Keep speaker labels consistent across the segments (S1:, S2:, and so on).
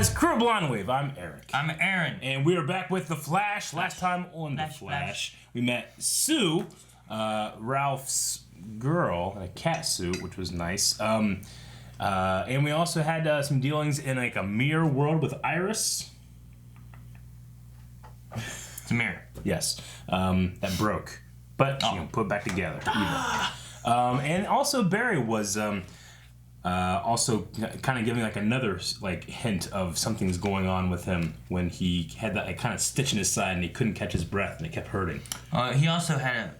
S1: guys, Crew Blonde Wave. I'm Eric.
S2: I'm Aaron.
S1: And we are back with The Flash. Last time on The Flash, we met Sue, Ralph's girl, in a cat suit, which was nice. And we also had some dealings in like a mirror world with Iris.
S2: It's a mirror.
S1: Yes. That broke. But, you know, put back together. And also Barry was... also kind of giving like another like hint of something's going on with him when he had that like, kind of stitch in his side and he couldn't catch his breath and it kept hurting.
S2: He also had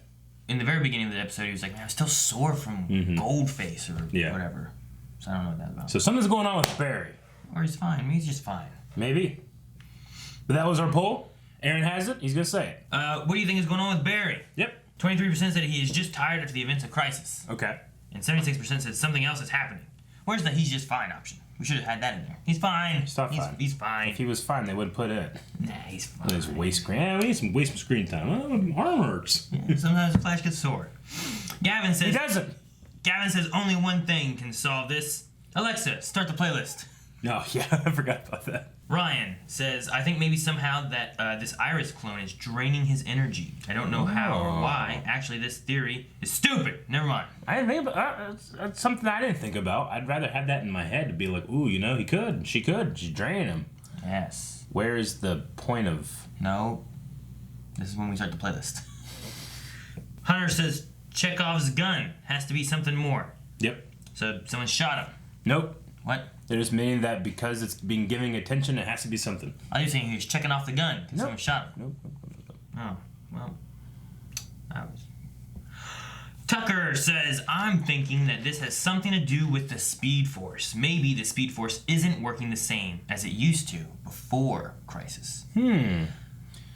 S2: in the very beginning of the episode, he was like, man, I'm still sore from Goldface or whatever. So I don't know what that's about.
S1: So something's going on with Barry.
S2: Or he's fine. Maybe he's just fine.
S1: Maybe. But that was our poll. Aaron has it. He's going to say it.
S2: What do you think is going on with Barry?
S1: Yep.
S2: 23% said he is just tired after the events of Crisis.
S1: Okay.
S2: And 76% said something else is happening. Where's the he's just fine option? We should have had that in there. He's fine.
S1: He's not fine.
S2: He's fine.
S1: If he was fine, they wouldn't put it.
S2: Nah, he's fine.
S1: His waste screen. Yeah, we need some waste some screen time. Oh, my arm hurts.
S2: Yeah, sometimes Flash gets sore. Gavin says...
S1: He doesn't.
S2: Gavin says only one thing can solve this. Alexa, start the playlist.
S1: No, yeah, I forgot about that.
S2: Ryan says, I think maybe somehow that this Iris clone is draining his energy. I don't know how or why. Actually, this theory is stupid. Never mind.
S1: I didn't think about that's something I didn't think about. I'd rather have that in my head to be like, ooh, you know, he could, she could, she's draining him.
S2: Yes.
S1: Where is the point of...
S2: No. This is when we start the playlist. Hunter says, Chekhov's gun has to be something more.
S1: Yep.
S2: So someone shot him.
S1: Nope.
S2: What?
S1: They're just meaning that because it's been giving attention, it has to be something.
S2: I was thinking he was checking off the gun because someone shot him.
S1: Nope.
S2: Oh, well. That was... Tucker says, I'm thinking that this has something to do with the Speed Force. Maybe the Speed Force isn't working the same as it used to before Crisis. You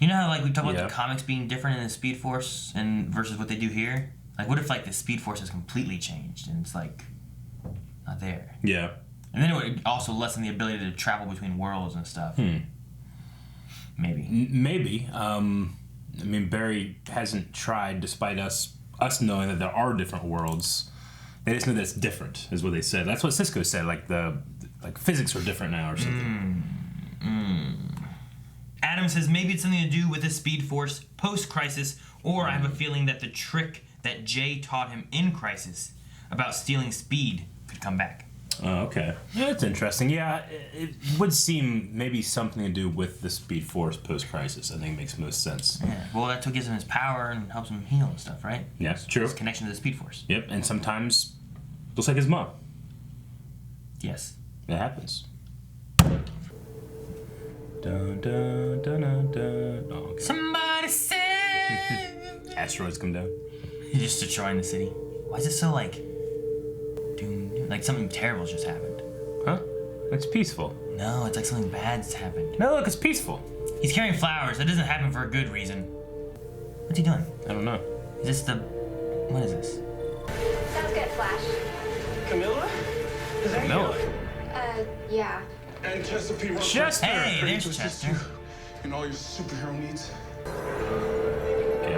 S2: know how like we talk about the comics being different in the Speed Force and versus what they do here? Like what if like the Speed Force has completely changed and it's like not there?
S1: Yeah.
S2: And then it would also lessen the ability to travel between worlds and stuff. Maybe.
S1: Maybe. I mean, Barry hasn't tried, despite us knowing that there are different worlds. They just know that's different, is what they said. That's what Cisco said. Like physics are different now, or something.
S2: Adam says maybe it's something to do with the Speed Force post-Crisis, or I have a feeling that the trick that Jay taught him in Crisis about stealing speed could come back.
S1: Oh, okay. Yeah, that's interesting. Yeah, it would seem maybe something to do with the Speed Force post-Crisis. I think it makes most sense.
S2: Yeah, well, that's what gives him his power and helps him heal and stuff, right?
S1: Yeah, true.
S2: His connection to the Speed Force.
S1: Yep, and sometimes, just like his mom.
S2: Yes.
S1: It happens. Dun, dun, dun, dun, dun. Oh, okay.
S2: Somebody save me.
S1: Asteroids come down.
S2: He's just destroying the city. Why is it so like... Like something terrible just happened.
S1: Huh? It's peaceful.
S2: No, it's like something bad's happened.
S1: No, look, it's peaceful.
S2: He's carrying flowers. That doesn't happen for a good reason. What's he doing?
S1: I don't know.
S2: Is this the... What is this?
S3: Sounds good, Flash.
S4: Camilla? Is that
S1: Camilla?
S3: Yeah.
S4: And Chester P. Russell.
S1: Chester!
S2: Hey, there's Chester.
S4: And all your superhero needs.
S1: Okay,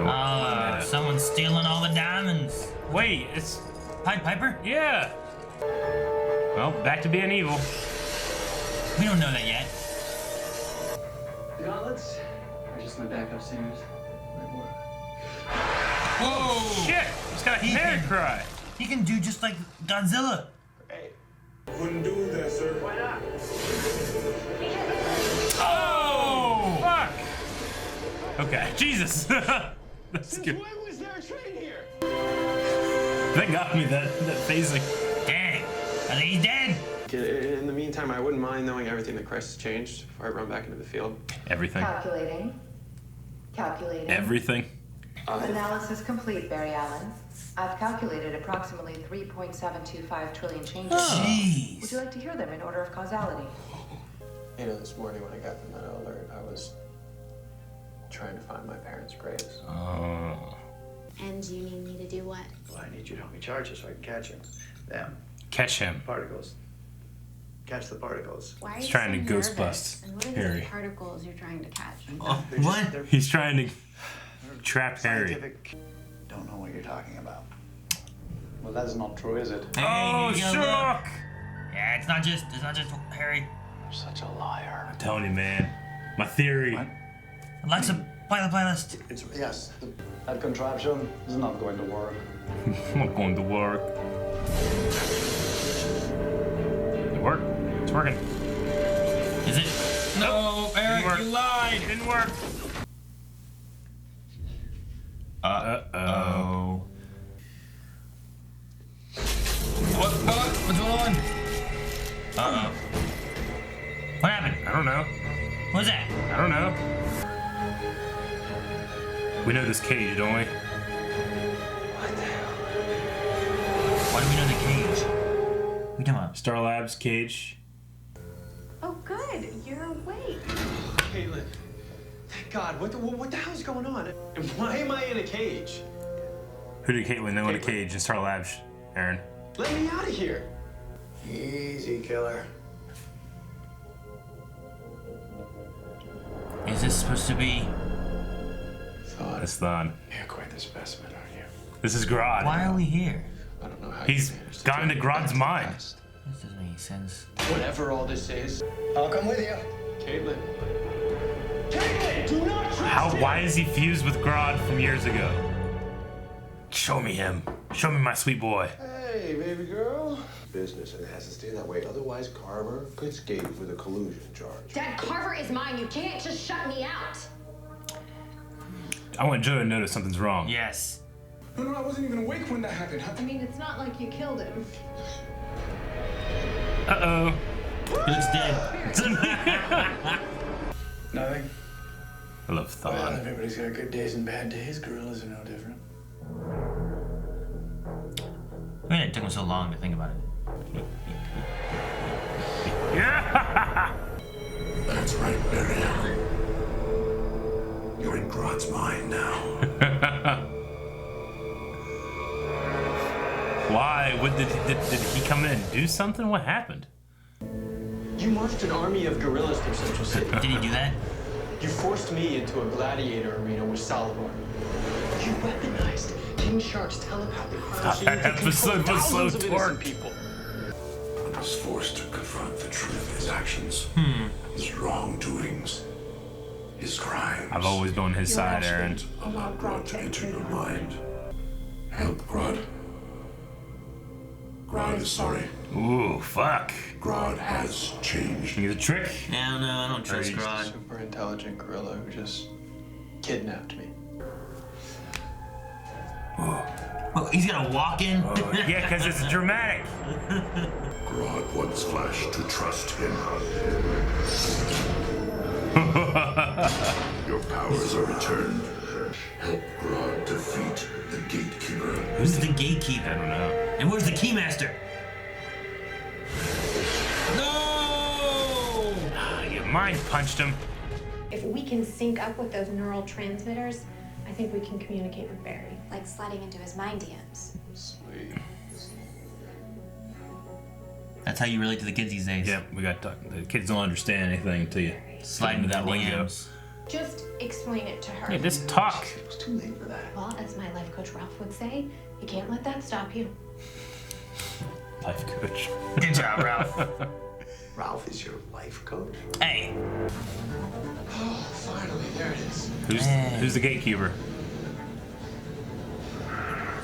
S2: Someone's stealing all the diamonds.
S1: wait, it's...
S2: Pied Piper?
S1: Yeah. Well, back to being evil.
S2: We don't know that yet.
S5: The gauntlets are just my backup singers.
S2: Whoa!
S1: Shit! He's got a hair cry.
S2: He can do just like Godzilla.
S4: Hey. Wouldn't do that, sir. Why not?
S1: Oh! Fuck! Okay, Jesus. That's good.
S4: When was there a train here?
S1: That got me, that phasing.
S2: Dang. I think he's dead.
S5: In the meantime, I wouldn't mind knowing everything that Crisis changed before I run back into the field.
S1: Everything.
S3: Calculating.
S1: Everything.
S3: Analysis complete, Barry Allen. I've calculated approximately 3.725 trillion changes.
S2: Jeez.
S3: Would you like to hear them in order of causality?
S5: You know, this morning when I got the Meadow Alert, I was trying to find my parents' graves.
S1: Oh.
S6: And you need me to do what?
S7: Well, I need you to help me charge it so I can catch him. Them.
S1: Catch him.
S7: Particles. Catch the particles.
S6: Why are
S1: He's
S6: you
S1: trying
S6: so
S1: to
S6: nervous?
S1: ghost
S6: And what are
S1: Harry.
S6: these particles you're trying to catch?
S2: What?
S1: He's trying to trap Harry.
S7: Scientific. Don't know what you're talking about.
S5: Well, that's not true, is it?
S2: Hey,
S1: Oh,
S2: here you go,
S1: shook!
S2: look. Yeah, it's not just Harry.
S5: Such a liar.
S1: I'm telling you, man. My theory.
S7: What?
S2: Alexa, play the playlist.
S5: Yes, that contraption is not going to work.
S1: I'm not going to work. It worked. It's working.
S2: Is it? No, Eric,
S1: Didn't work.
S2: you lied.
S1: Didn't work.
S2: Uh-oh. What's going on? Uh-oh. What happened?
S1: I don't know.
S2: What was that?
S1: I don't know. We know this cage, don't we?
S2: Why do we know the cage? What are you talking about?
S1: Star Labs cage.
S6: Oh, good. You're awake.
S5: Caitlin, thank God. What the hell's going on? And why am I in a cage?
S1: Who did Caitlin know in a cage in Star Labs, Aaron?
S5: Let me out of here.
S7: Easy, killer.
S2: Is this supposed to be...
S5: Thought
S1: That's Thon.
S5: you're quite the specimen, aren't you?
S1: This is Grodd.
S2: Why are we here?
S5: I don't know how
S1: He's
S5: you managed to
S1: gone into
S5: take me back
S1: Grodd's
S5: to the
S1: mind.
S5: past.
S2: This doesn't make sense.
S5: Whatever all this is,
S7: I'll come with you.
S5: Caitlin. Caitlin, do not trust him!
S1: Why is he fused with Grodd from years ago? Show me him. Show me my sweet boy.
S8: Hey, baby girl. Business, and it has to stay that way. Otherwise, Carver could skate with a collusion charge.
S6: Dad, Carver is mine. You can't just shut me out.
S1: I want Joe to notice something's wrong.
S2: Yes.
S4: No, I wasn't even awake when that happened.
S6: I mean, it's not like you killed him.
S1: Uh-oh.
S2: He looks dead.
S7: Nothing.
S1: I love Thon.
S7: Well, everybody's got good days and bad days. Gorillas are no different.
S2: I mean, it took him so long to think about it.
S1: Yeah!
S9: That's right, Marietta. You're in Grodd's mind now.
S1: Why? Did he come in and do something? What happened?
S5: You marched an army of gorillas through Central City.
S2: Did he do that?
S5: You forced me into a gladiator arena with Salvador. You weaponized King Shark's telepathic power so you
S1: That
S5: could control
S1: episode was so
S5: thousands of innocent
S1: torqued.
S5: people.
S9: I was forced to confront the truth of his actions, his wrongdoings, his crimes.
S1: I've always been on his side, Aaron.
S9: Allow Grodd to enter your mind. Help Grodd. Grodd is sorry.
S1: Ooh, fuck.
S9: Grodd has changed.
S1: He's a trick.
S2: No, I don't trust Grodd.
S5: Super intelligent gorilla who just kidnapped me.
S2: Oh, he's gonna walk in?
S1: Yeah, because it's dramatic.
S9: Grodd wants Flash to trust him. Your powers are returned. Help Grodd defeat the Gatekeeper.
S2: Who's the gatekeeper?
S1: I don't know.
S2: And where's the keymaster? No!
S1: You mind punched him.
S6: If we can sync up with those neural transmitters, I think we can communicate with Barry.
S10: Like sliding into his mind DMs.
S5: Sweet.
S2: That's how you relate to the kids these days.
S1: Yeah, we got to talk. The kids don't understand anything until you
S2: Slide into that
S1: lingo.
S2: DMs.
S6: Just explain it to her.
S1: Yeah, just talk.
S5: It was too late for that.
S6: Well, as my life coach Ralph would say, you can't let that stop you.
S1: Life coach.
S2: Good job, Ralph.
S8: Ralph is your life coach?
S2: Hey.
S5: Oh, finally, there it is.
S1: Who's the gatekeeper?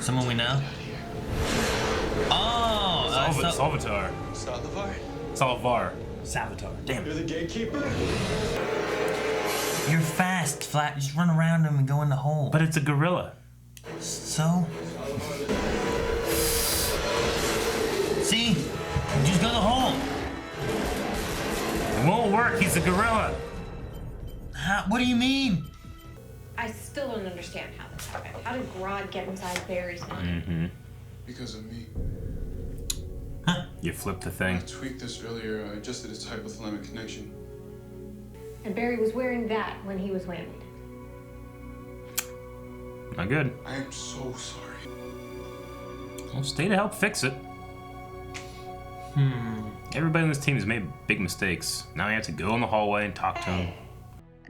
S2: Someone we know? Oh!
S1: Salvatore.
S5: Saldivar?
S1: Salvatore. Damn.
S5: You're the gatekeeper?
S2: You're fast, Flat. Just run around him and go in the hole.
S1: But it's a gorilla.
S2: So? See? Just go in the hole.
S1: It won't work. He's a gorilla.
S2: What do you mean?
S6: I still don't understand how this happened. How did Grodd get inside Barry's mind?
S1: Mm-hmm.
S4: Because of me.
S1: You flipped the
S4: I
S1: thing.
S4: tweaked this earlier. I adjusted its hypothalamic connection.
S6: And Barry was wearing that when he was whammied.
S1: Not good.
S4: I am so sorry.
S1: Well, stay to help fix it. Everybody on this team has made big mistakes. Now you have to go in the hallway and talk to him.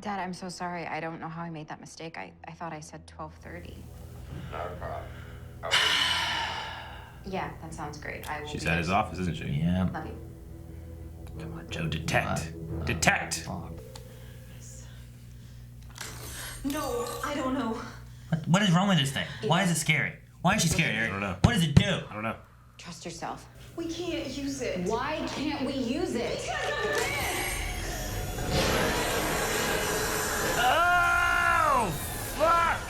S10: Dad, I'm so sorry. I don't know how I made that mistake. I thought I said 12:30.
S8: Not a problem.
S10: Yeah, that sounds great. I will
S1: She's
S10: be
S1: at
S10: there.
S1: his office, isn't she?
S2: Yeah.
S10: Love you.
S1: Come on, Joe, detect. Detect!
S11: No, I don't know.
S2: What is wrong with this thing? Why is it scary? Why is she scared, Eric?
S1: I don't know.
S2: What does it do?
S1: I don't know.
S10: Trust yourself.
S11: We can't use it.
S10: Why can't we use it?
S1: Oh! Fuck!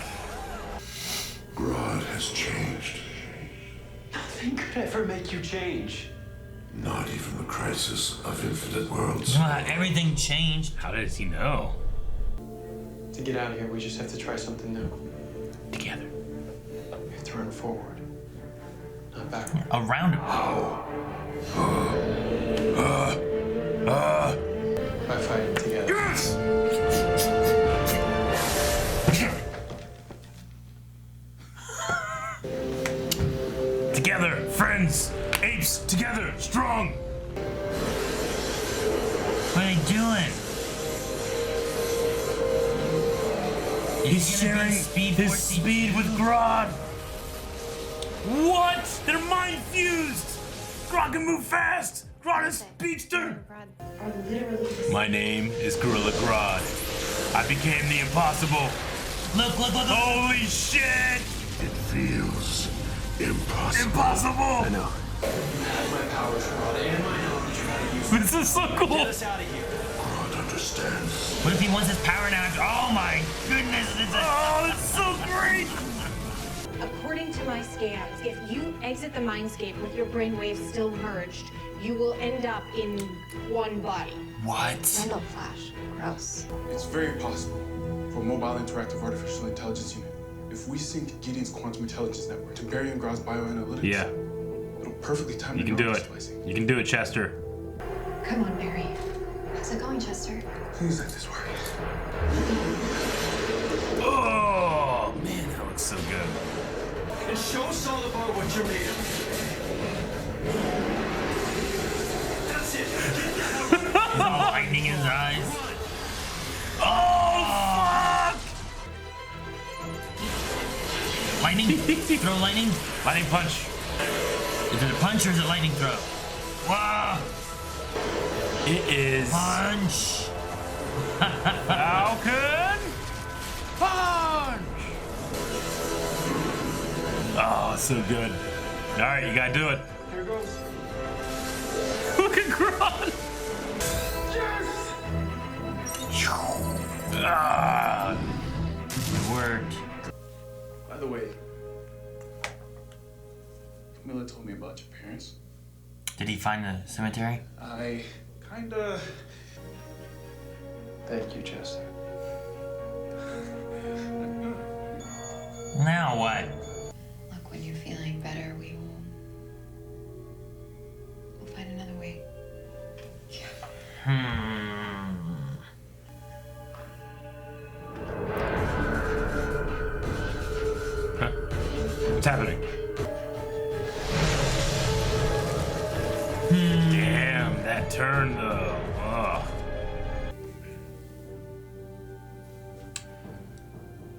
S9: Grodd has changed.
S5: Nothing could ever make you change.
S9: Not even the crisis of infinite worlds.
S2: Everything changed.
S1: How does he know?
S5: To get out of here, we just have to try something new.
S1: Together.
S5: We have to run forward, not backward.
S2: Around him.
S5: By fighting together.
S1: Yes! Together, friends, apes, together, strong.
S2: What are they doing?
S1: He's sharing his speed with Grodd. What? They're mind fused. Grodd can move fast. Grodd is speedster. My name is Gorilla Grodd. I became the impossible.
S2: Look.
S1: Holy shit!
S9: It feels impossible.
S1: Impossible!
S5: I know. I have my powers, Grodd, and my knowledge of how to use them.
S1: This is so cool.
S5: Get us out of here.
S9: Grodd understands.
S2: What if he wants his power now? Oh my goodness!
S1: Oh, it's so great!
S6: According to my scans, if you exit the mindscape with your brainwaves still merged, you will end up in one body.
S2: What?
S10: Mental flash. Gross.
S4: It's very possible for a mobile interactive artificial intelligence unit. If we sync Gideon's quantum intelligence network to Barry and Grodd's bioanalytics,
S1: Yeah.
S4: it'll perfectly time
S1: You
S4: the
S1: can do
S4: neural
S1: it.
S4: splicing.
S1: You can do it, Chester.
S6: Come on, Barry.
S10: How's it going, Chester?
S4: Please let this work.
S1: Oh, man, that looks so good.
S5: And show Solivar what you're made of. That's it. Get the hell
S2: There's no lightning in his eyes.
S1: Oh, fuck!
S2: Lightning? Throw lightning?
S1: Lightning punch.
S2: Is it a punch or is it lightning throw? Wow!
S1: It is.
S2: Punch!
S1: Falcon punch! Oh, so good. All right, you gotta do it.
S5: Here goes.
S1: Look at Grodd. Ah,
S2: It worked.
S4: By the way, Camilla told me about your parents.
S2: Did he find the cemetery?
S4: I kinda...
S5: Thank you, Chester.
S2: Now what?
S10: Look, when you're feeling better, we'll find another way.
S1: Huh? What's happening? Damn, that turn though. Ugh.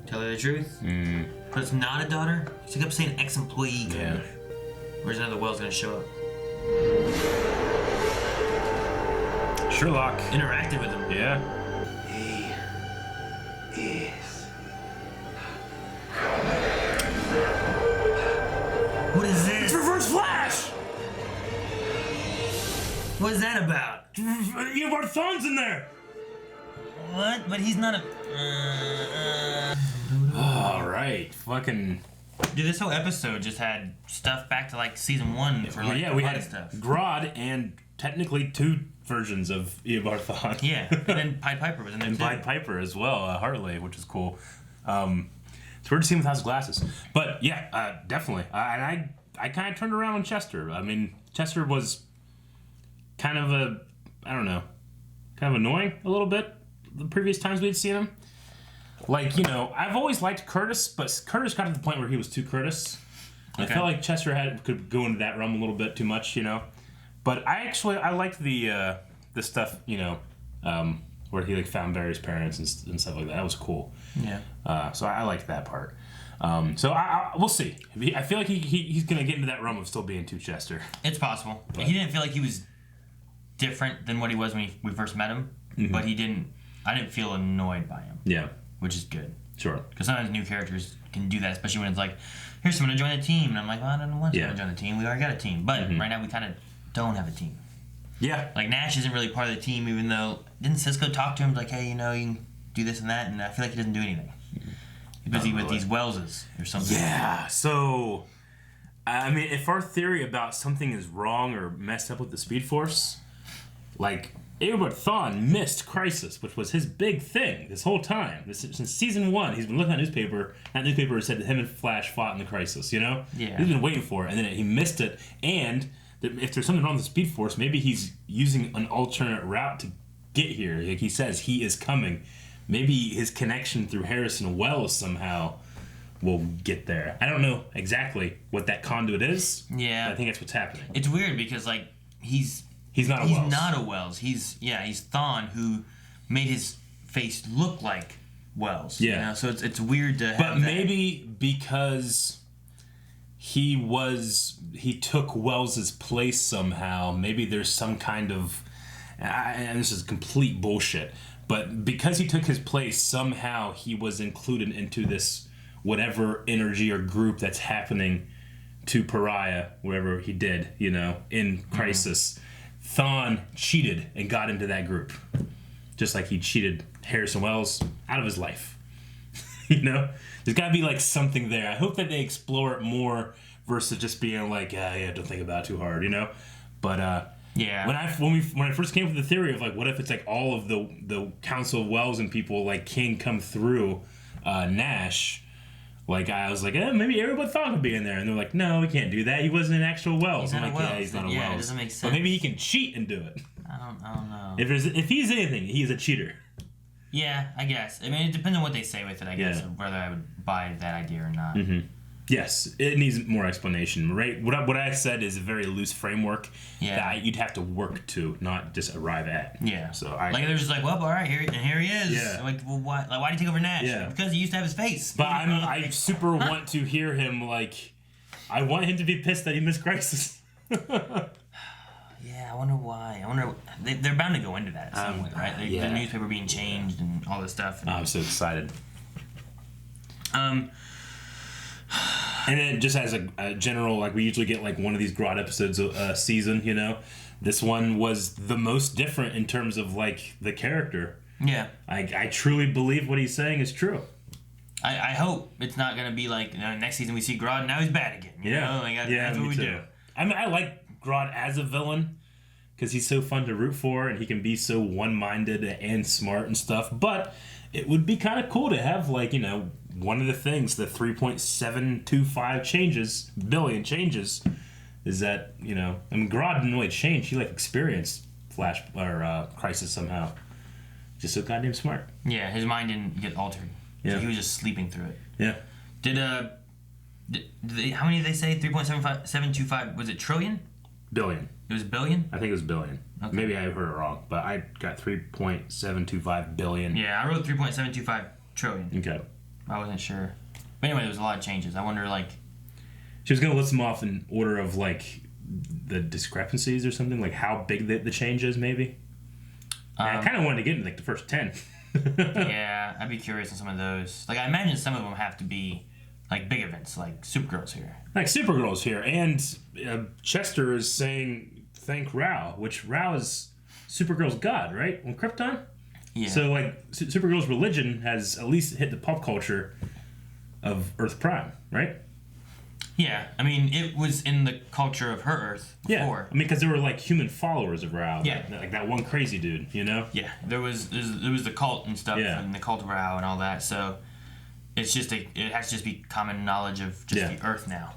S2: Tell her the truth? But it's not a daughter? She kept saying ex-employee.
S1: Yeah.
S2: Where's another Wells gonna show up?
S1: Sherlock.
S2: Interacted with him.
S1: Yeah.
S5: He is.
S2: What is this?
S1: It's Reverse Flash!
S2: What is that about?
S1: You have our thorns in there!
S2: What? But he's not a...
S1: Alright, fucking...
S2: Dude, this whole episode just had stuff back to like season 1 for like
S1: yeah, we
S2: a lot
S1: had
S2: of stuff.
S1: Grodd and technically 2 versions of Eobard Thawne.
S2: Yeah, and then Pied Piper was in there
S1: And
S2: too.
S1: Pied Piper as well, Hartley, which is cool. It's weird to see him without his glasses. But yeah, definitely. And I kind of turned around on Chester. I mean, Chester was kind of kind of annoying a little bit the previous times we'd seen him. Like, you know, I've always liked Curtis, but Curtis got to the point where he was too Curtis. Okay. I felt like Chester could go into that realm a little bit too much, you know. But I liked the stuff, you know, where he like found Barry's parents and stuff like that. That was cool.
S2: Yeah.
S1: So I liked that part. So we'll see. I feel like he's gonna get into that realm of still being too Chester.
S2: It's possible. But he didn't feel like he was different than what he was when we first met him, but I didn't feel annoyed by him.
S1: Yeah.
S2: Which is good.
S1: Sure.
S2: Because sometimes new characters can do that, especially when it's like, here's someone to join the team. And I'm like, well, I don't want someone to join the team. We already got a team. But right now we kind of don't have a team.
S1: Yeah.
S2: Like, Nash isn't really part of the team, even though, didn't Cisco talk to him like, hey, you can do this and that? And I feel like he doesn't do anything. He's busy with these Welleses or something.
S1: Yeah, so, I mean, if our theory about something is wrong or messed up with the Speed Force, like, Eobard Thawne missed Crisis, which was his big thing this whole time. Since season 1, he's been looking at newspaper. That newspaper said that him and Flash fought in the Crisis, Yeah. He's been waiting for it, and then he missed it. And if there's something wrong with the Speed Force, maybe he's using an alternate route to get here. Like he says, he is coming. Maybe his connection through Harrison Wells somehow will get there. I don't know exactly what that conduit is.
S2: Yeah.
S1: But I think that's what's happening.
S2: It's weird because, like, he's
S1: not a Wells.
S2: He's not a Wells. He's Thawne, who made his face look like Wells.
S1: Yeah.
S2: So it's weird to have
S1: But
S2: that.
S1: maybe because he took Wells's place somehow, maybe there's some kind of, and this is complete bullshit, but because he took his place, somehow he was included into this whatever energy or group that's happening to Pariah, wherever he did, in Crisis. Thawne cheated and got into that group. Just like he cheated Harrison Wells out of his life. There's got to be like something there. I hope that they explore it more versus just being like, don't think about it too hard, But
S2: yeah,
S1: when I first came up with the theory of like, what if it's like all of the Council of Wells and people like can come through Nash. Like, I was like, maybe everybody thought he'd be in there. And they're like, no, we can't do that. He wasn't an actual Wells.
S2: He's not a Wells.
S1: Yeah, he's not a Wells.
S2: It doesn't make sense.
S1: But maybe he can cheat and do it.
S2: I don't know.
S1: If he's anything, he's a cheater.
S2: Yeah, I guess. I mean, it depends on what they say with it, I guess, of whether I would buy that idea or not.
S1: Mm-hmm. Yes, it needs more explanation, right? What I said is a very loose framework that you'd have to work to, not just arrive at.
S2: Yeah.
S1: So
S2: they're just like, well, all right, here he is.
S1: Yeah.
S2: Like, well, why? Like, why did he take over Nash?
S1: Yeah.
S2: Because he used to have his face.
S1: But I super want to hear him like, I want him to be pissed that he missed Crisis.
S2: Yeah, I wonder why. They're bound to go into that at some point, right? The newspaper being changed and all this stuff.
S1: I'm so excited. And then just as a general, like we usually get like one of these Grodd episodes a season, This one was the most different in terms of like the character.
S2: Yeah.
S1: I truly believe what he's saying is true.
S2: I hope it's not going to be like, next season we see Grodd and now he's bad again. That's what we do.
S1: I mean, I like Grodd as a villain because he's so fun to root for and he can be so one-minded and smart and stuff. But it would be kind of cool to have like, one of the things, the 3.725 billion changes, is that, I mean, Grodd didn't really change. He, like, experienced Flash or Crisis somehow. Just so goddamn smart.
S2: Yeah, his mind didn't get altered.
S1: Yeah.
S2: So he was just sleeping through it.
S1: Yeah.
S2: How many did they say? 3.725, was it trillion?
S1: Billion.
S2: It was billion?
S1: I think it was billion. Okay. Maybe I heard it wrong, but I got 3.725 billion.
S2: Yeah, I wrote 3.725 trillion.
S1: Okay.
S2: I wasn't sure. But anyway, there was a lot of changes. I wonder, like...
S1: She was going to list them off in order of, like, the discrepancies or something, like how big the change is, maybe. I kind of wanted to get into, like, the first 10.
S2: Yeah, I'd be curious on some of those. Like, I imagine some of them have to be, like, big events, like Supergirl's here.
S1: Like, Supergirl's here, and Chester is saying, thank Rao, which Rao is Supergirl's god, right? On Krypton? Yeah. So, like, Supergirl's religion has at least hit the pop culture of Earth Prime, right?
S2: Yeah. I mean, it was in the culture of her Earth before.
S1: Yeah. I mean, because there were, like, human followers of Rao.
S2: Yeah.
S1: Like that one crazy dude,
S2: Yeah. There was the cult and stuff, and the cult of Rao and all that, so it's just it has to just be common knowledge of just the Earth now.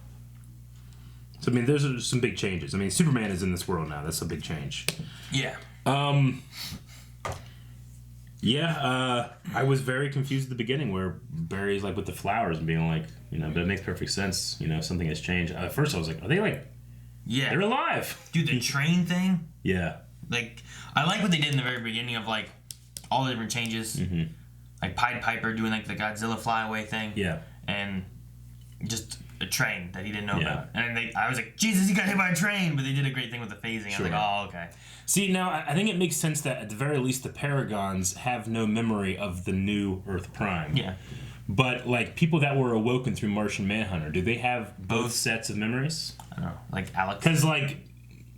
S1: So, I mean, there's some big changes. I mean, Superman is in this world now. That's a big change.
S2: Yeah.
S1: I was very confused at the beginning where Barry's like with the flowers and being like, but it makes perfect sense. Something has changed. At first I was like, are they like, they're alive.
S2: Dude, the train thing?
S1: Yeah.
S2: Like, I like what they did in the very beginning of like all the different changes. Mm-hmm. Like Pied Piper doing like the Godzilla flyaway thing.
S1: Yeah.
S2: And just a train that he didn't know about. And I was like, Jesus, he got hit by a train, but they did a great thing with the phasing. I was like, oh, okay.
S1: See, now, I think it makes sense that at the very least the Paragons have no memory of the new Earth Prime.
S2: Yeah.
S1: But, like, people that were awoken through Martian Manhunter, do they have both sets of memories?
S2: I don't know. Like Alex?
S1: Because, like,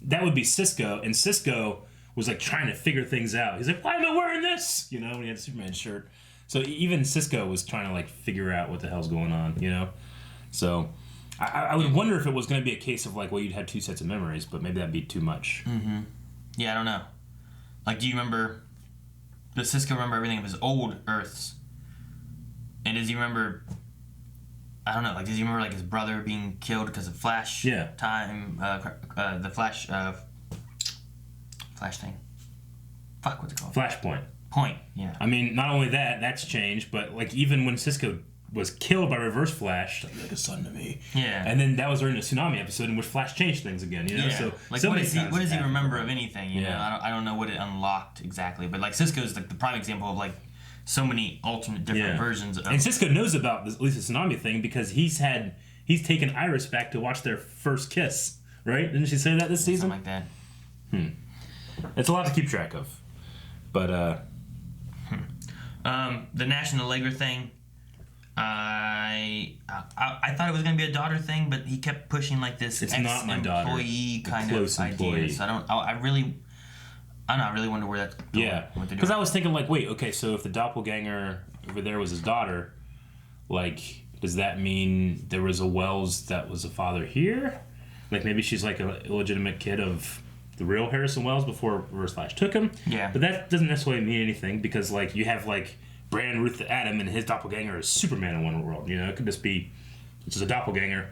S1: that would be Cisco, and Cisco was, like, trying to figure things out. He's like, why am I wearing this? You know, when he had the Superman shirt. So even Cisco was trying to, like, figure out what the hell's going on, you know? So I would wonder if it was going to be a case of, like, well, you'd have two sets of memories, but maybe that'd be too much.
S2: Mm-hmm. Yeah, I don't know. Like, do you remember... Does Cisco remember everything of his old Earths? And does he remember... I don't know, like, does he remember, like, his brother being killed because of Flash time? The Flash... Flash thing. Fuck, what's it called?
S1: Flashpoint.
S2: Point, yeah.
S1: I mean, not only that's changed, but, like, even when Cisco was killed by Reverse Flash, like a son to me.
S2: Yeah.
S1: And then that was during the Tsunami episode in which Flash changed things again, you know?
S2: Yeah.
S1: So,
S2: like,
S1: so
S2: what
S1: many
S2: does he
S1: times
S2: remember of anything, you know?
S1: Yeah.
S2: I don't know what it unlocked exactly. But, like, Cisco's, like, the prime example of, like, so many alternate different versions of...
S1: And Cisco knows about at least the Tsunami thing because he's taken Iris back to watch their first kiss, right? Didn't she say that this season?
S2: Something like
S1: that. It's a lot to keep track of. But,
S2: the National Allegra thing, I thought it was going to be a daughter thing, but he kept pushing, like, this ex-employee kind of idea. So I really wonder where that's going.
S1: Yeah, because I was thinking, like, wait, okay, so if the doppelganger over there was his daughter, like, does that mean there was a Wells that was a father here? Like, maybe she's, like, an illegitimate kid of the real Harrison Wells before Reverse Flash took him?
S2: Yeah.
S1: But that doesn't necessarily mean anything because, like, you have, like, Brand Ruth Adam and his doppelganger is Superman in one world, you know? It could just be, it's just a doppelganger.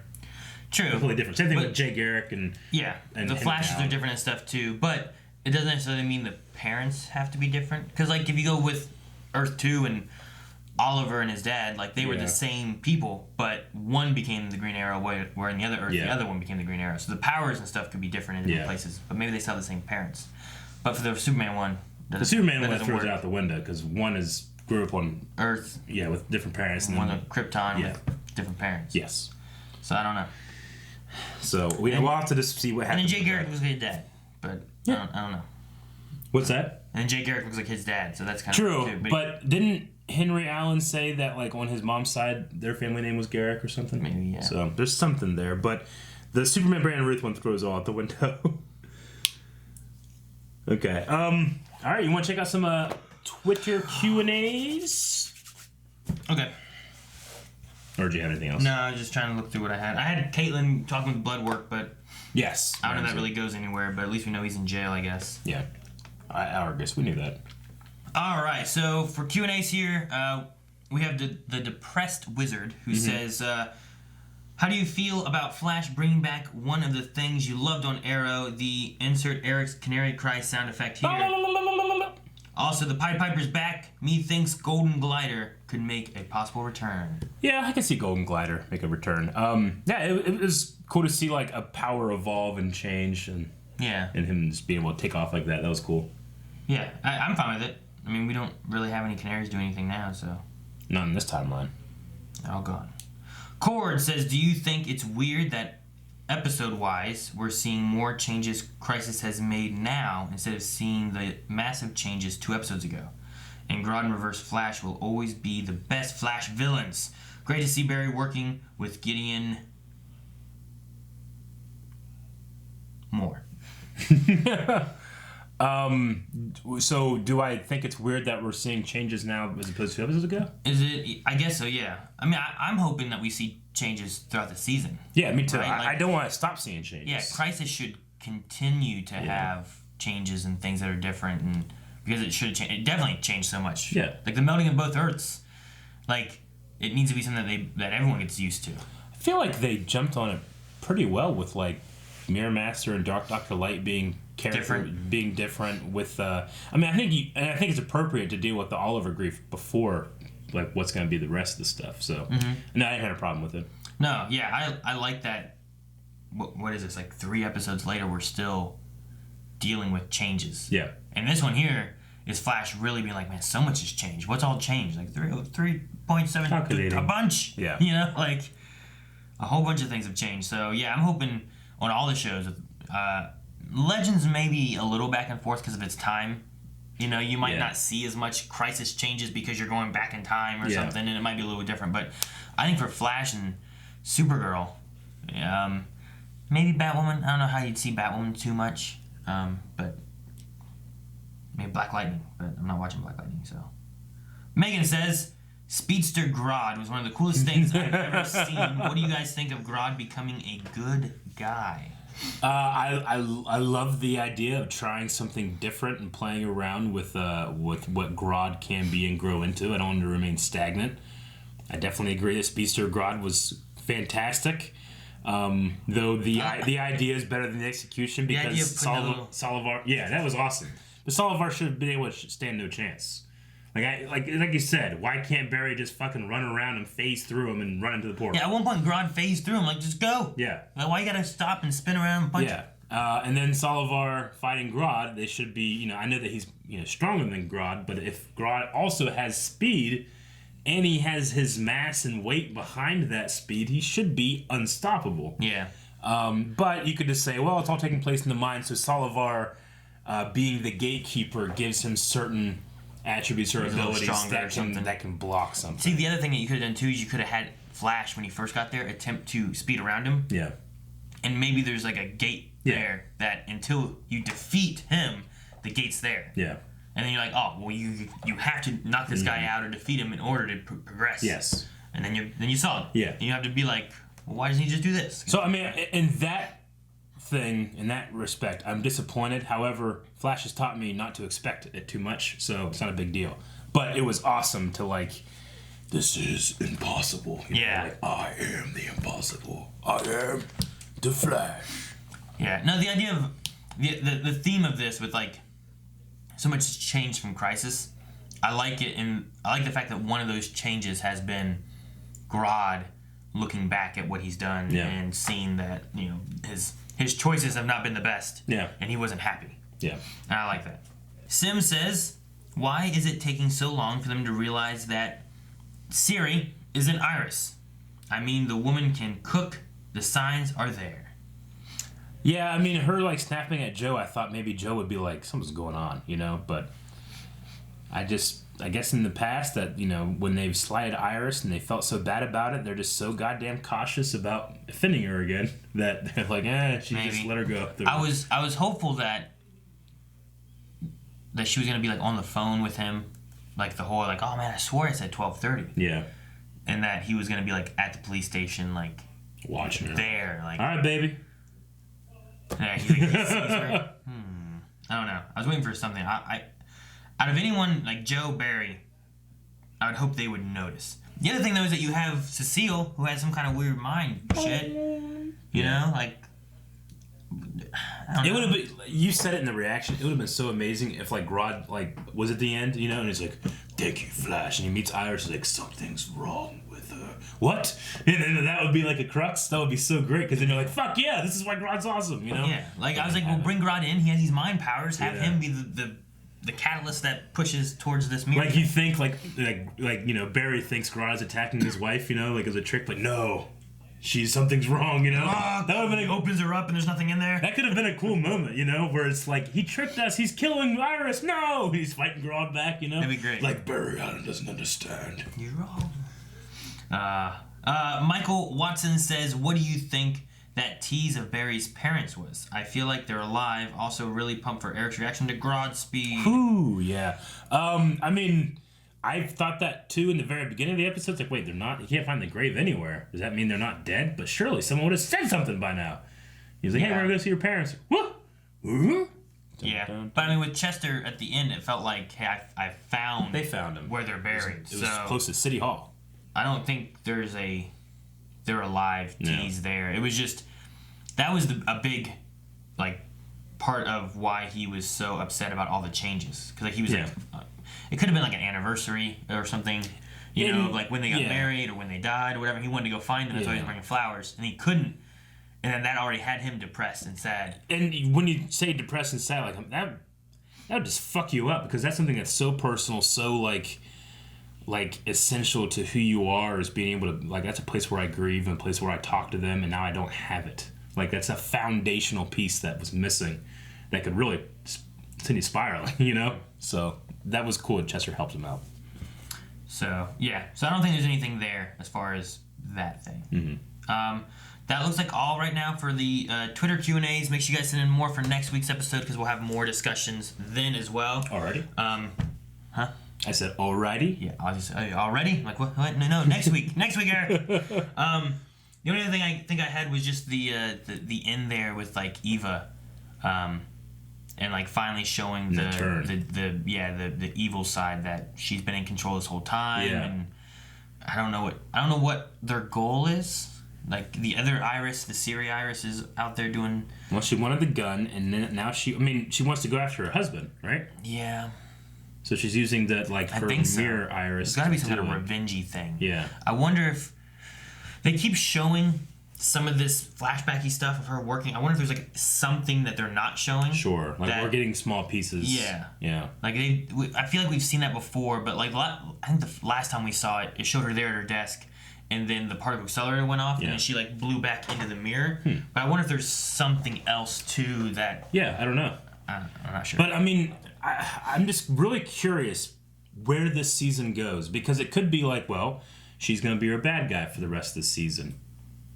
S2: True.
S1: Completely different. Same thing with Jay Garrick and...
S2: Yeah,
S1: and
S2: the Flashes are different and stuff, too, but it doesn't necessarily mean the parents have to be different. Because, like, if you go with Earth 2 and Oliver and his dad, like, they were the same people, but one became the Green Arrow, where in the other Earth, the other one became the Green Arrow. So the powers and stuff could be different in different places, but maybe they still have the same parents. But for the Superman one...
S1: The Superman one throws it out the window, because one grew up on
S2: Earth.
S1: Yeah, with different parents. And
S2: one on Krypton with different parents.
S1: Yes.
S2: So I don't know.
S1: So we'll have to just see what happens.
S2: And then Jay Garrick looks like his dad, but I don't know.
S1: What's that?
S2: And then Jay Garrick looks like his dad, so that's kind
S1: of
S2: true.
S1: But didn't Henry Allen say that, like, on his mom's side, their family name was Garrick or something?
S2: Maybe, yeah.
S1: So there's something there, but the Superman Brand Ruth one throws all out the window. Okay. All right. You want to check out some Twitter Q&As?
S2: Okay.
S1: Or do you have anything else?
S2: No, I was just trying to look through what I had. I had Caitlin talking with blood work, but
S1: yes,
S2: I don't know if that really goes anywhere. But at least we know he's in jail, I guess.
S1: Yeah. I guess we knew that.
S2: All right. So for Q&As here, we have the depressed wizard who says, "How do you feel about Flash bringing back one of the things you loved on Arrow? The insert Eric's canary cry sound effect here. Also, the Pied Piper's back. Methinks Golden Glider could make a possible return."
S1: Yeah, I can see Golden Glider make a return. Yeah, it was cool to see, like, a power evolve and change, and him just being able to take off like that. That was cool.
S2: Yeah, I'm fine with it. I mean, we don't really have any canaries do anything now, so.
S1: Not in this timeline.
S2: Oh, God. Cord says, "Do you think it's weird that episode-wise we're seeing more changes Crisis has made now instead of seeing the massive changes 2 episodes ago? And Grodd and Reverse Flash will always be the best Flash villains. Great to see Barry working with Gideon more."
S1: So do I think it's weird that we're seeing changes now as opposed to 2 episodes ago?
S2: Is it? I guess so, yeah. I mean, I'm hoping that we see changes throughout the season.
S1: Yeah, me too.
S2: Right?
S1: I don't want to stop seeing changes.
S2: Yeah, Crisis should continue to have changes and things that are different, and because it should change. It definitely changed so much.
S1: Yeah.
S2: Like the melding of both Earths, like it needs to be something that everyone gets used to.
S1: I feel like they jumped on it pretty well with, like, Mirror Master and Dark Dr. Light being different with I mean, I think it's appropriate to deal with the Oliver grief before, like, what's going to be the rest of the stuff. So no, I didn't have a problem with it.
S2: No, yeah, I like that. What is this, like 3 episodes later we're still dealing with changes.
S1: Yeah.
S2: And this one here is Flash really being like, man, so much has changed. What's all changed? Like 3.7, a bunch.
S1: Yeah.
S2: You know, like a whole bunch of things have changed. So yeah, I'm hoping on all the shows, Legends maybe a little back and forth because of its time. You know, you might not see as much Crisis changes because you're going back in time or something, and it might be a little different. But I think for Flash and Supergirl, maybe Batwoman. I don't know how you'd see Batwoman too much, but maybe Black Lightning. But I'm not watching Black Lightning, so. Megan says, Speedster Grodd was one of the coolest things I've ever seen. What do you guys think of Grodd becoming a good guy?
S1: I love the idea of trying something different and playing around with what Grodd can be and grow into. I don't want him to remain stagnant. I definitely agree that Speedster Grodd was fantastic. Though the idea is better than the execution because Solivar. Yeah, that was awesome. But Solivar should have been able to stand no chance. Like you said, why can't Barry just fucking run around and phase through him and run into the portal?
S2: Yeah, at one point Grodd phased through him, like, just go.
S1: Yeah.
S2: Like, why you gotta stop and spin around and punch him?
S1: And then Solivar fighting Grodd, they should be, I know that he's, stronger than Grodd, but if Grodd also has speed and he has his mass and weight behind that speed, he should be unstoppable.
S2: Yeah.
S1: But you could just say, well, it's all taking place in the mind, so Solivar being the gatekeeper gives him certain attributes or abilities that can block something.
S2: See, the other thing that you could have done too is you could have had Flash, when he first got there, attempt to speed around him.
S1: Yeah.
S2: And maybe there's like a gate there that until you defeat him, the gate's there.
S1: Yeah.
S2: And then you're like, oh, well, you have to knock this guy out or defeat him in order to progress.
S1: Yes.
S2: And then you saw it.
S1: Yeah.
S2: And you have to be like, well, why doesn't he just do this?
S1: So, I mean, in that thing, in that respect, I'm disappointed. However, Flash has taught me not to expect it too much, so it's not a big deal. But it was awesome to this is impossible. I am the impossible. I am the Flash.
S2: Yeah. No, the idea of the theme of this with so much change from Crisis, I like it, and I like the fact that one of those changes has been Grodd looking back at what he's done and seeing that his choices have not been the best.
S1: Yeah.
S2: And he wasn't happy.
S1: Yeah.
S2: And I like that. Sim says, why is it taking so long for them to realize that Siri is an Iris? I mean, the woman can cook. The signs are there.
S1: Yeah, I mean, her snapping at Joe, I thought maybe Joe would be like, something's going on, but I guess in the past that, when they've slighted Iris and they felt so bad about it, they're just so goddamn cautious about offending her again that they're like, just let her go.
S2: I was hopeful that she was going to be on the phone with him, the whole oh man, I swore I said 12:30.
S1: Yeah.
S2: And that he was going to be at the police station
S1: watching her.
S2: There,
S1: all right, baby.
S2: Yeah, he sees her. I don't know. I was waiting for something. I out of anyone Joe, Barry, I would hope they would notice. The other thing though is that you have Cecile, who has some kind of weird mind shit. You know,
S1: it would have been. You said it in the reaction. It would have been so amazing if Grodd was at the end, and he's like, "Thank you, Flash," and he meets Iris, and something's wrong with her. What? And then that would be a crux. That would be so great because then you're like, "Fuck yeah, this is why Grodd's awesome,"
S2: Yeah, I was well, bring Grodd in. He has these mind powers. Have him be the catalyst that pushes towards this mirror.
S1: You think Barry thinks Grodd is attacking his wife, as a trick, but no. Something's wrong,
S2: that would have been opens her up and there's nothing in there.
S1: That could have been a cool moment, where it's he tricked us, he's killing Iris, no! He's fighting Grodd back,
S2: That'd be great.
S1: Barry Allen doesn't understand.
S2: You're wrong. Michael Watson says, what do you think that tease of Barry's parents was? I feel like they're alive. Also really pumped for Eric's reaction to Grodd speed.
S1: Ooh, yeah. I mean, I thought that too in the very beginning of the episode. It's wait, they're not. You can't find the grave anywhere. Does that mean they're not dead? But surely someone would have said something by now. He's like, hey, we're gonna go see your parents. What?
S2: Yeah, but I mean, with Chester at the end, it felt like, hey, I found.
S1: They found him
S2: where they're buried.
S1: It was close to City Hall.
S2: I don't think there's they're alive tease there. It was just that was a big part of why he was so upset about all the changes because he was it could have been an anniversary or something, when they got married or when they died or whatever. He wanted to go find them. That's why he was bringing flowers, and he couldn't. And then that already had him depressed and sad.
S1: And when you say depressed and sad, that would just fuck you up because that's something that's so personal, so like essential to who you are is being able to, like, that's a place where I grieve and a place where I talk to them, and now I don't have it. Like, that's a foundational piece that was missing that could really continue spiraling, you know? So that was cool. Chester helped him out.
S2: So yeah, so I don't think there's anything there as far as that thing. That looks like all right now for the Twitter Q&As. Make sure you guys send in more for next week's episode because we'll have more discussions then as well.
S1: Alrighty.
S2: Huh?
S1: I said alrighty?
S2: Yeah, I'll just already? Like what? No, next week. Next week, Eric. The only other thing I think I had was just the end there with like Eva, and like finally showing the evil side that she's been in control this whole time.
S1: Yeah.
S2: And I don't know what their goal is. Like the other Iris, the Siri Iris, is out there doing.
S1: Well, she wanted the gun, and then now she wants to go after her husband, right?
S2: Yeah.
S1: So she's using that, like, her mirror Iris.
S2: There's got to be some kind of revenge-y thing.
S1: Yeah.
S2: I wonder if they keep showing some of this flashbacky stuff of her working. I wonder if there's like something that they're not showing.
S1: Sure. Like we're getting small pieces.
S2: Yeah.
S1: Yeah.
S2: Like I feel like we've seen that before, but like I think the last time we saw it, it showed her there at her desk, and then the particle accelerator went off, and then she like blew back into the mirror. But I wonder if there's something else too that.
S1: Yeah, I don't know.
S2: I'm not sure.
S1: But I mean, I'm just really curious where this season goes, because it could be like, well, she's going to be our bad guy for the rest of the season.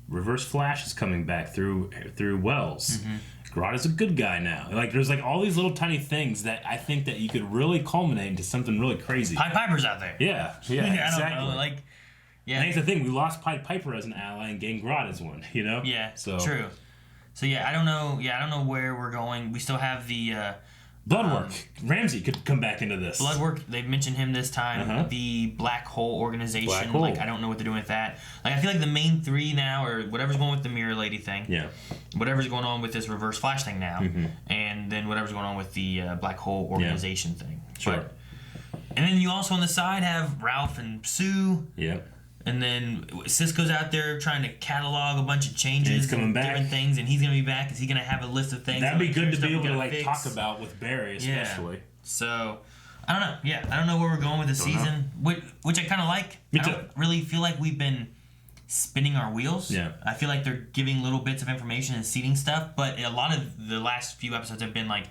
S1: Reverse Flash is coming back through Wells. Grodd is a good guy now. Like, there's like all these little tiny things that I think that you could really culminate into something really crazy.
S2: Pied Piper's out there.
S1: Yeah, exactly.
S2: I don't know, like, yeah.
S1: And that's the thing. We lost Pied Piper as an ally and gained Grodd as one. You know.
S2: Yeah.
S1: So
S2: true. So yeah, I don't know. Yeah, I don't know where we're going. We still have the
S1: Bloodwork. Ramsey could come back into this.
S2: Bloodwork. They've mentioned him this time. The Black Hole organization.
S1: Black Hole.
S2: Like I don't know what they're doing with that. Like I feel like the main three now, or whatever's going with the Mirror Lady thing.
S1: Yeah.
S2: Whatever's going on with this Reverse Flash thing now, and then whatever's going on with the Black Hole organization thing.
S1: Sure.
S2: But, and then you also on the side have Ralph and Sue.
S1: Yeah.
S2: And then Cisco's out there trying to catalog a bunch of changes,
S1: he's coming back.
S2: Different things, and he's gonna be back. Is he gonna have a list of things?
S1: That'd be good to be able to
S2: like
S1: like talk about with Barry, especially.
S2: Yeah. So I don't know. Yeah, I don't know where we're going with the season, which I kind of like.
S1: Me
S2: I
S1: too.
S2: don't really feel like we've been spinning our wheels.
S1: Yeah.
S2: I feel like they're giving little bits of information and seeding stuff, but a lot of the last few episodes have been like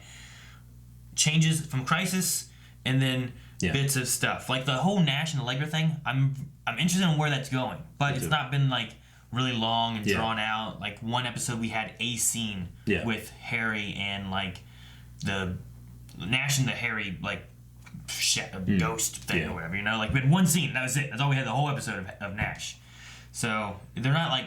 S2: changes from Crisis, and then bits of stuff like the whole Nash and Allegra thing. I'm interested in where that's going, but it's not been like really long and drawn out. Like one episode we had a scene with Harry and like the Nash and the Harry like ghost thing or whatever, you know, like we had one scene, that was it. That's all we had the whole episode of Nash. So they're not like,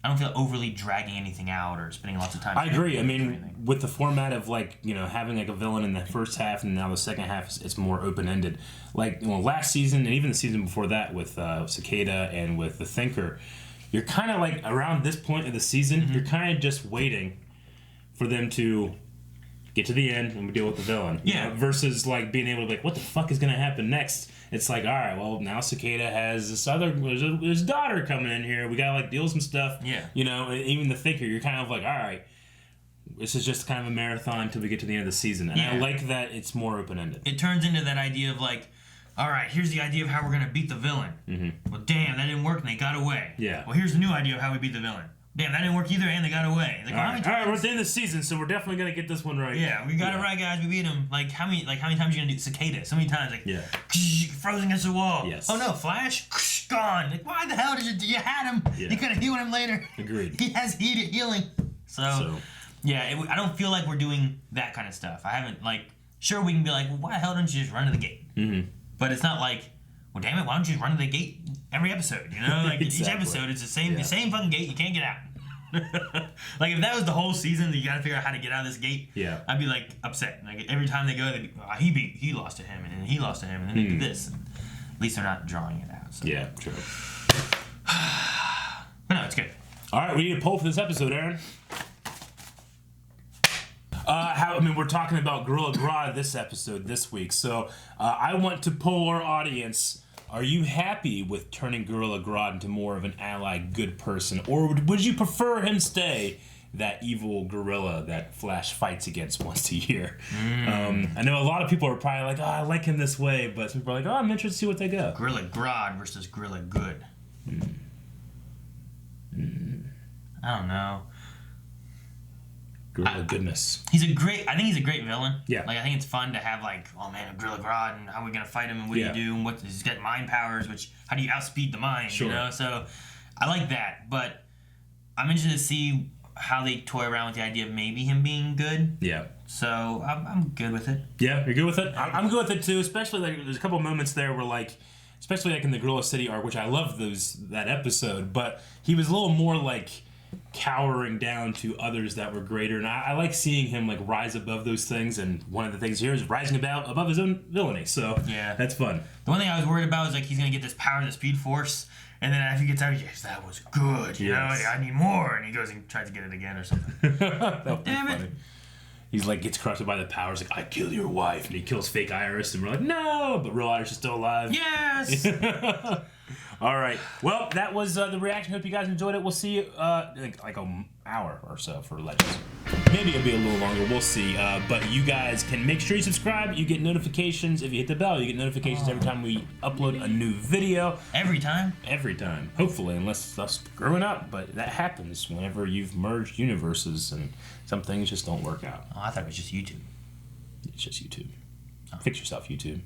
S2: I don't feel overly dragging anything out or spending lots of time.
S1: I agree. I mean, with the format of like, you know, having like a villain in the first half and now the second half, it's more open-ended. Like, well, last season and even the season before that with Cicada and with the Thinker, you're kind of like around this point of the season, you're kind of just waiting for them to get to the end and we deal with the villain. You know, versus like being able to be like, what the fuck is going to happen next? It's like, all right, well, now Cicada has this his daughter coming in here. We got to like deal with some stuff.
S2: Yeah.
S1: You know, even the Thinker, you're kind of like, all right, this is just kind of a marathon until we get to the end of the season. And I like that it's more open-ended.
S2: It turns into that idea of like, all right, here's the idea of how we're going to beat the villain. Well, damn, that didn't work and they got away.
S1: Yeah.
S2: Well, here's the new idea of how we beat the villain. Damn, that didn't work either and they got away. Like,
S1: all right, we're at the end of the season, so we're definitely going to get this one right.
S2: Yeah, we got it right, guys. We beat him. Like, how many times are you going to do Cicada? So many times. Like, frozen against the wall.
S1: Yes.
S2: Oh, no, Flash? Gone. Like, why the hell did you had him?
S1: Yeah.
S2: You could have healed him later.
S1: Agreed.
S2: He has healing. So yeah, I don't feel like we're doing that kind of stuff. I haven't, like, sure, we can be like, well, why the hell don't you just run to the gate? But it's not like, well, damn it, why don't you just run to the gate every episode? You know, like each episode, it's the same fucking gate. You can't get out. Like if that was the whole season, you gotta figure out how to get out of this gate. Yeah, I'd be like upset. Like every time they go, they'd be, he lost to him, and then he lost to him, and then they do this. And at least they're not drawing it out. So.
S1: Yeah, true.
S2: But no, it's good.
S1: All right, we need a poll for this episode, Aaron. We're talking about Gorilla Grodd this episode this week, so I want to poll our audience. Are you happy with turning Gorilla Grodd into more of an ally, good person, or would you prefer him stay that evil gorilla that Flash fights against once a year. I know a lot of people are probably like, oh, I like him this way, but some people are like, oh, I'm interested to see what they go.
S2: Gorilla Grodd versus Gorilla Good. I don't know.
S1: Gorilla goodness.
S2: I think he's a great villain.
S1: Yeah.
S2: Like, I think it's fun to have, like, oh man, a Gorilla Grodd, and how are we gonna fight him, and what do you do, and he's got mind powers, which, how do you outspeed the mind,
S1: Sure.
S2: you know? So, I like that, but I'm interested to see how they toy around with the idea of maybe him being good.
S1: Yeah.
S2: So, I'm good with it.
S1: Yeah, you're good with it? I'm good with it too, especially like there's a couple moments there where like, especially like in the Gorilla City arc, which I love that episode, but he was a little more like cowering down to others that were greater, and I like seeing him like rise above those things, and one of the things here is rising above his own villainy, so
S2: yeah,
S1: that's fun.
S2: The one thing I was worried about is like he's gonna get this power of the Speed Force, and then after he gets out, yes, that was good, you know, I need more, and he goes and tries to get it again or something. Damn it.
S1: He's like gets corrupted by the powers, like I kill your wife, and he kills fake Iris, and we're like no, but real Iris is still alive.
S2: Yes.
S1: All right. Well, that was the reaction. Hope you guys enjoyed it. We'll see you like an hour or so for Legends. Maybe it'll be a little longer. We'll see. But you guys can make sure you subscribe. You get notifications. If you hit the bell, you get notifications every time we upload a new video.
S2: Every time?
S1: Every time. Hopefully, unless us screwing up. But that happens whenever you've merged universes and some things just don't work out.
S2: Oh, I thought it was just YouTube.
S1: It's just YouTube. Fix yourself, YouTube.